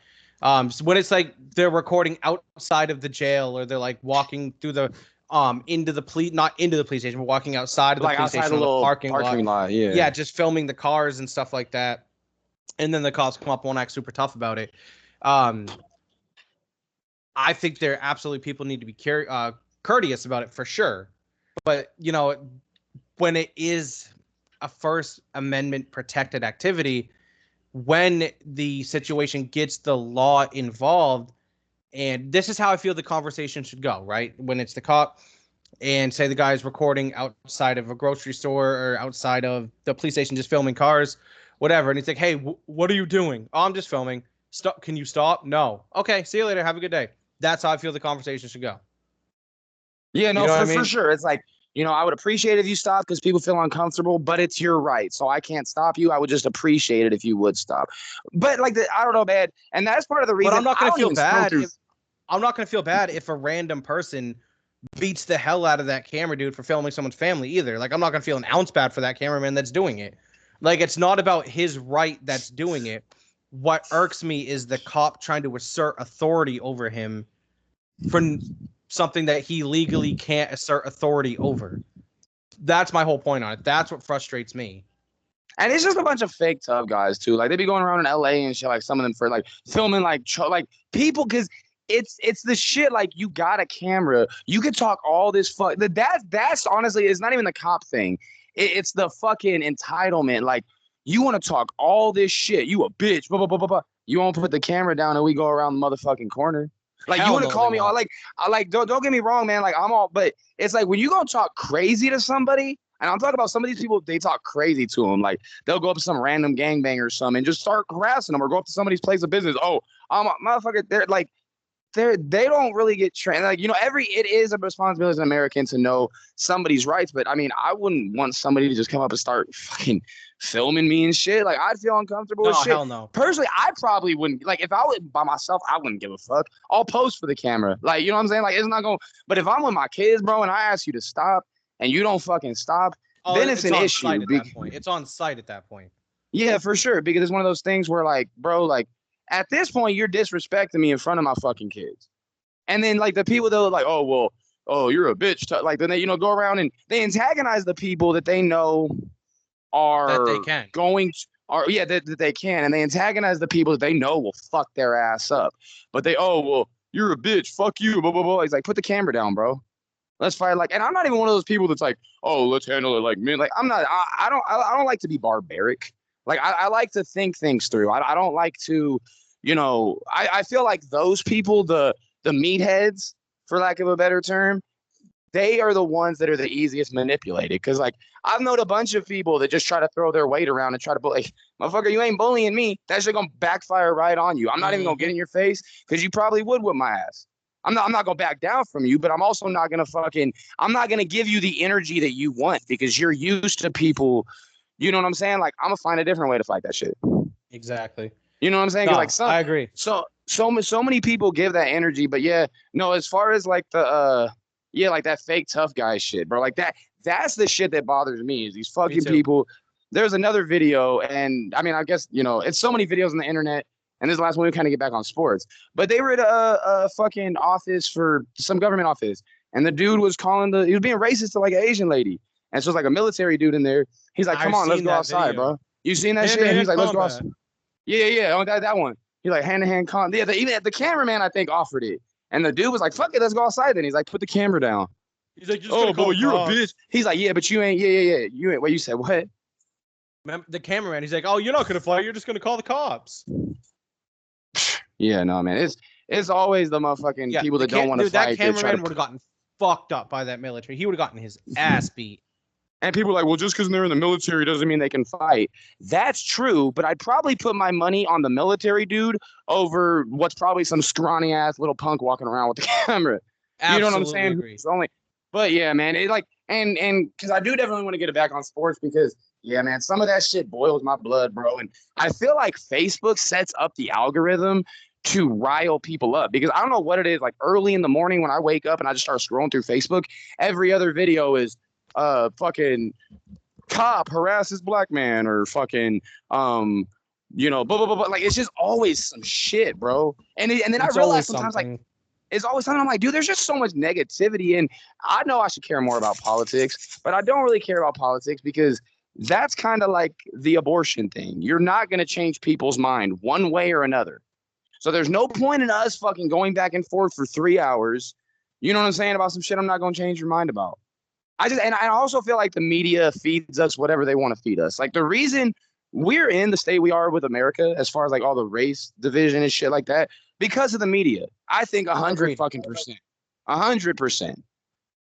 so when it's like they're recording outside of the jail, or they're like walking through the into the police, not into the police station, but walking outside of the police station, on the parking lot. Yeah, just filming the cars and stuff like that. And then the cops come up, won't act super tough about it. I think there absolutely people need to be courteous about it, for sure. But, you know, when it is a First Amendment protected activity, when the situation gets the law involved, and this is how I feel the conversation should go, right? When it's the cop and say the guy's recording outside of a grocery store or outside of the police station, just filming cars, whatever. And he's like, hey, what are you doing? Oh, I'm just filming. Stop. Can you stop? No. Okay. See you later. Have a good day. That's how I feel the conversation should go. Yeah, no, you know for sure. It's like, you know, I would appreciate if you stop because people feel uncomfortable, but it's your right. So I can't stop you. I would just appreciate it if you would stop. But like, I don't know, man. And that's part of the reason. But I'm not going to feel bad. I'm not going to feel bad if a random person beats the hell out of that camera dude for filming someone's family either. Like, I'm not going to feel an ounce bad for that cameraman that's doing it. Like, it's not about his right that's doing it. What irks me is the cop trying to assert authority over him for something that he legally can't assert authority over. That's my whole point on it. That's what frustrates me. And it's just a bunch of fake tough guys too. Like, they be going around in LA and shit, like some of them for like filming like people, because it's the shit. Like, you got a camera, you could talk all this fuck. That's honestly, it's not even the cop thing. It's the fucking entitlement. Like, you want to talk all this shit. You a bitch. Blah, blah, blah, blah, blah. You won't put the camera down and we go around the motherfucking corner. Like, you want to call me all like, don't get me wrong, man. Like, I'm all, but it's like when you gonna talk crazy to somebody, and I'm talking about some of these people, they talk crazy to them. Like, they'll go up to some random gangbanger or something and just start harassing them, or go up to somebody's place of business. Oh, motherfucker, they're like, they don't really get trained. Like, you know, it is a responsibility as an American to know somebody's rights. But I mean, I wouldn't want somebody to just come up and start fucking filming me and shit. Like, I'd feel uncomfortable with shit. Hell no. Personally, I probably wouldn't. Like, if I was by myself, I wouldn't give a fuck. I'll post for the camera. Like, you know what I'm saying? Like, it's not going. But if I'm with my kids, bro, and I ask you to stop and you don't fucking stop, then it's an issue. At that point. It's on site at that point. Yeah, for sure. Because it's one of those things where, like, bro, like, at this point, you're disrespecting me in front of my fucking kids. And then, like, the people that are like, oh, well, oh, you're a bitch. Like, then they, you know, go around and they antagonize the people that they know are that they can. That they can. And they antagonize the people that they know will fuck their ass up. But they, oh, well, you're a bitch. Fuck you. Blah, blah, blah. He's like, put the camera down, bro. Let's fight. Like, and I'm not even one of those people that's like, oh, let's handle it like me. Like, I'm not, I don't like to be barbaric. Like, I like to think things through. I don't like to, you know, I feel like those people, the meatheads, for lack of a better term, they are the ones that are the easiest manipulated. Because, like, I've known a bunch of people that just try to throw their weight around and try to bully. Like, motherfucker, you ain't bullying me. That's just gonna backfire right on you. I'm not even gonna get in your face because you probably would whip my ass. I'm not gonna back down from you, but I'm also not gonna I'm not gonna give you the energy that you want because you're used to people. You know what I'm saying? Like, I'm gonna find a different way to fight that shit. Exactly. You know what I'm saying? No, like, I agree. So many people give that energy, but yeah, no, as far as like the like that fake tough guy shit, bro, like that's the shit that bothers me is these fucking people. There's another video, and I mean, I guess, you know, it's so many videos on the internet, and this is the last one we kind of get back on sports, but they were at a fucking office for some government office, and the dude was he was being racist to like an Asian lady, and so it's like a military dude in there. He's like, come on, let's go outside, bro. You seen that shit? And he's like, let's go outside. Yeah. Oh, that one. He's like, hand-to-hand combat. Yeah, even the cameraman, I think, offered it. And the dude was like, fuck it, let's go outside then. He's like, put the camera down. He's like, oh, boy, you're a bitch. He's like, yeah, but you ain't, you ain't. Wait, you said what? The cameraman, he's like, oh, you're not going to fight. You're just going to call the cops. Yeah, no, man. It's always the motherfucking people that don't want to fight. That cameraman would have gotten fucked up by that military. He would have gotten his ass beat. And people are like, well, just because they're in the military doesn't mean they can fight. That's true, but I'd probably put my money on the military dude over what's probably some scrawny ass little punk walking around with the camera. Absolutely You know what I'm saying? agree. It's only, but yeah, man, it like and because I do definitely want to get it back on sports because yeah, man, some of that shit boils my blood, bro. And I feel like Facebook sets up the algorithm to rile people up because I don't know what it is. Like early in the morning when I wake up and I just start scrolling through Facebook, every other video is fucking cop harasses black man or fucking blah, blah, blah, blah. Like it's just always some shit, bro. And then I realize sometimes like it's always something I'm like, dude, there's just so much negativity. And I know I should care more about politics, but I don't really care about politics because that's kind of like the abortion thing. You're not going to change people's mind one way or another. So there's no point in us fucking going back and forth for 3 hours. You know what I'm saying? About some shit I'm not going to change your mind about. I also feel like the media feeds us whatever they want to feed us. Like the reason we're in the state we are with America, as far as like all the race division and shit like that, because of the media. I think 100%. 100%.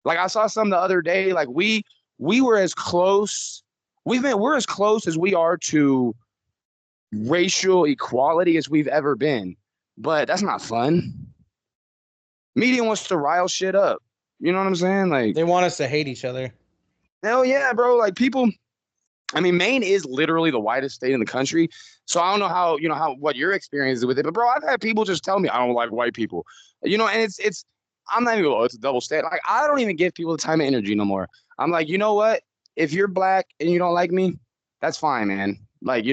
Like I saw some the other day. Like we were as close. We're as close as we are to racial equality as we've ever been. But that's not fun. Media wants to rile shit up. You know what I'm saying? Like they want us to hate each other. Hell yeah, bro. Like people, I mean, Maine is literally the whitest state in the country. So I don't know how what your experience is with it, but bro, I've had people just tell me I don't like white people. And it's I'm not even going, oh, it's a double standard. Like I don't even give people the time and energy no more. I'm like, you know what? If you're black and you don't like me, that's fine, man. Like,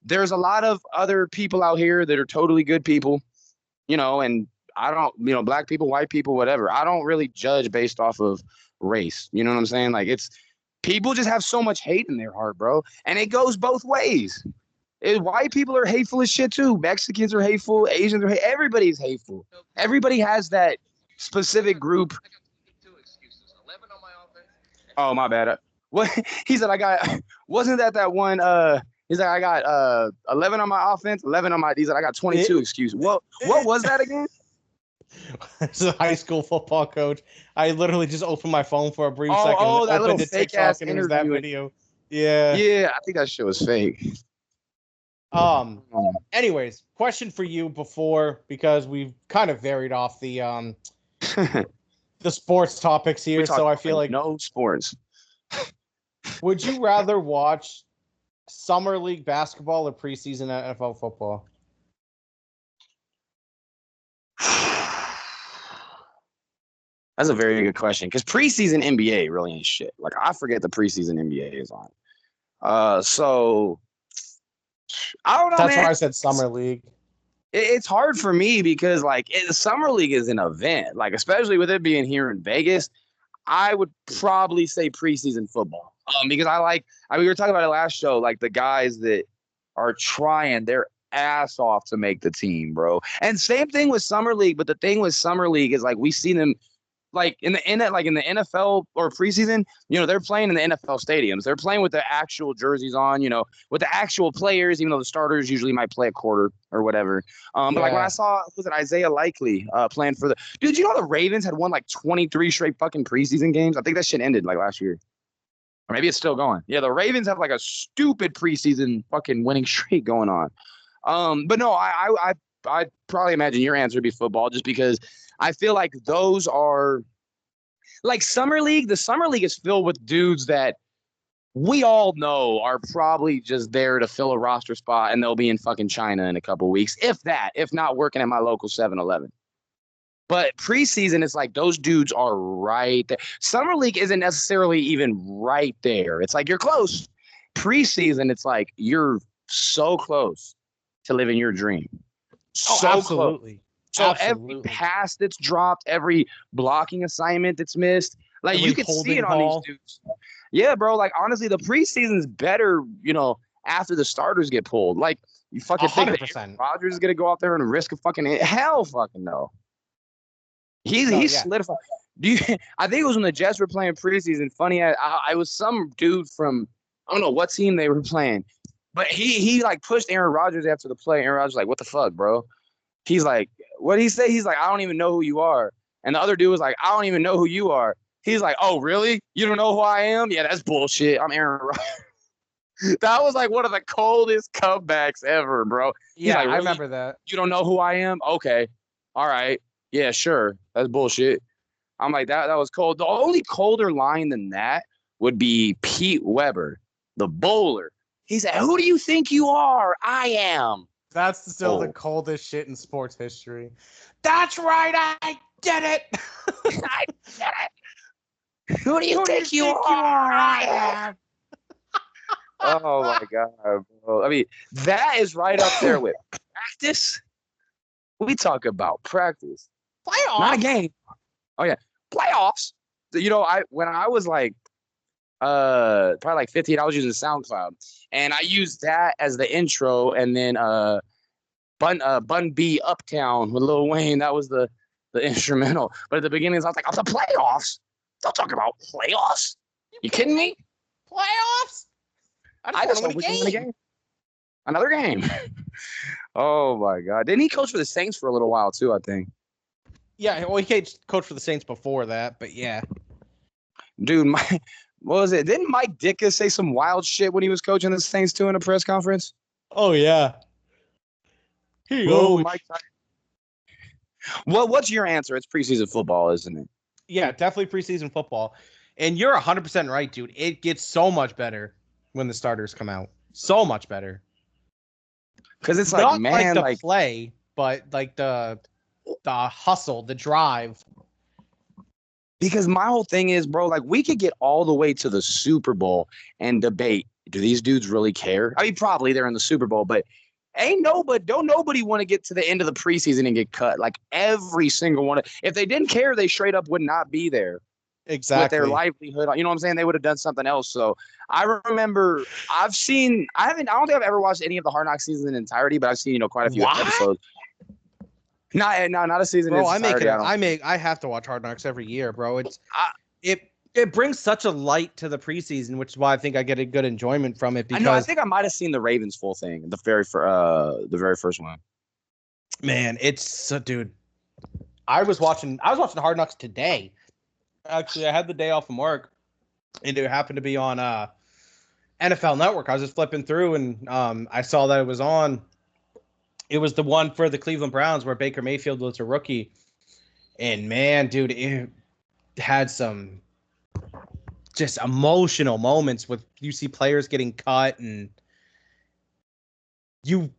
there's a lot of other people out here that are totally good people, and I don't, black people, white people, whatever. I don't really judge based off of race. You know what I'm saying? Like people just have so much hate in their heart, bro. And it goes both ways. White people are hateful as shit too. Mexicans are hateful. Asians are hateful. Everybody's hateful. Everybody has that specific group. Oh, my bad. What he said, wasn't that one, he's like, I got 11 on my offense, 11 on my, he's like, I got 22 excuses. What was that again? As a high school football coach, I literally just opened my phone for a brief second. Oh, that little fake ass and it was that video. Yeah. Yeah, I think that shit was fake. Anyways, question for you because we've kind of varied off the the sports topics here, so I feel like no sports. Would you rather watch summer league basketball or preseason NFL football? That's a very good question because preseason NBA really ain't shit. Like I forget the preseason NBA is on. So I don't know. That's man. why I said summer league. It's hard for me because the summer league is an event. Like especially with it being here in Vegas, I would probably say preseason football. Because we were talking about it last show. Like the guys that are trying their ass off to make the team, bro. And same thing with summer league. But the thing with summer league is like we see them. Like in the NFL or preseason, they're playing in the NFL stadiums. They're playing with the actual jerseys on, with the actual players, even though the starters usually might play a quarter or whatever. But like when I saw, was it Isaiah Likely playing for the dude? The Ravens had won like 23 straight fucking preseason games. I think that shit ended like last year, or maybe it's still going. Yeah, the Ravens have like a stupid preseason fucking winning streak going on. But no, I'd probably imagine your answer would be football, just because I feel like those are like summer league. The summer league is filled with dudes that we all know are probably just there to fill a roster spot, and they'll be in fucking China in a couple weeks, if not working at my local 7-Eleven. But preseason, it's like those dudes are right there. Summer league isn't necessarily even right there. It's like you're close. Preseason, it's like you're so close to living your dream. So absolutely. Close. So every pass that's dropped, every blocking assignment that's missed, like you can see it on these dudes. Yeah, bro. Like honestly, the preseason's better, after the starters get pulled. Like you fucking 100%. Think that Rodgers is gonna go out there and risk a fucking hell fucking no. He's solidified. I think it was when the Jets were playing preseason. Funny, I was some dude from I don't know what team they were playing, but he like pushed Aaron Rodgers after the play. Aaron Rodgers was like, "What the fuck, bro?" He's like, what did he say? He's like, I don't even know who you are. And the other dude was like, I don't even know who you are. He's like, oh, really? You don't know who I am? Yeah, that's bullshit. I'm Aaron Rodgers. That was like one of the coldest comebacks ever, bro. He's Yeah, like, I really? remember that. You don't know who I am? Okay. All right. Yeah, sure. That's bullshit. I'm like, that was cold. The only colder line than that would be Pete Weber, the bowler. He said, who do you think you are? I am. That's still the Oh, coldest shit in sports history. That's right, I did it. I get it. Who do you Who do you think you think you are? are? I I am. am. Oh my god, bro. I mean, that is right up there with practice. We talk about practice, not a Playoffs. game. Oh yeah, playoffs. You know, I when I was like probably like 15, I was using SoundCloud, and I used that as the intro, and then Bun B Uptown with Lil Wayne. That was the instrumental. But at the beginning, I was like, oh, the playoffs. Don't talk about playoffs. You kidding me? Playoffs. I just I want to just win hope a we can win a game. game. Another game. Oh my god! Didn't he coach for the Saints for a little while too? I think. Yeah, well, he coached for the Saints before that, but yeah. Dude, what was it? Didn't Mike Ditka say some wild shit when he was coaching the Saints too in a press conference? Oh yeah. Here you Oh, go. Mike. Well, what's your answer? It's preseason football, isn't it? Yeah, definitely preseason football. And you're 100% right, dude. It gets so much better when the starters come out. So much better. Because it's like, Not like man, the like play, but like the hustle, the drive. because my whole thing is, bro, like we could get all the way to the Super Bowl and debate, do these dudes really care? I mean, probably they're in the Super Bowl, but don't nobody want to get to the end of the preseason and get cut. Like every single one. If they didn't care, they straight up would not be there with their Exactly. livelihood. You know what I'm saying? They would have done something else. So I remember I don't think I've ever watched any of the Hard Knocks seasons in entirety, but I've seen, quite a few What? episodes. Not a season in Bro, its entirety. I don't. I have to watch Hard Knocks every year, bro. I, It brings such a light to the preseason, which is why I think I get a good enjoyment from it I know. I because think I might have seen the Ravens full thing, the very first one. man, it's dude. I was watching Hard Knocks today. Actually, I had the day off from work, and it happened to be on NFL Network. I was just flipping through, and I saw that it was on. It was the one for the Cleveland Browns where Baker Mayfield was a rookie, and man, dude, it had some just emotional moments with you see players getting cut and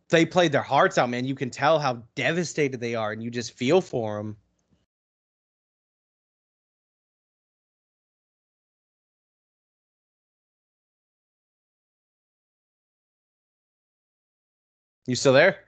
they played their hearts out, man. You can tell how devastated they are, and you just feel for them. You still there?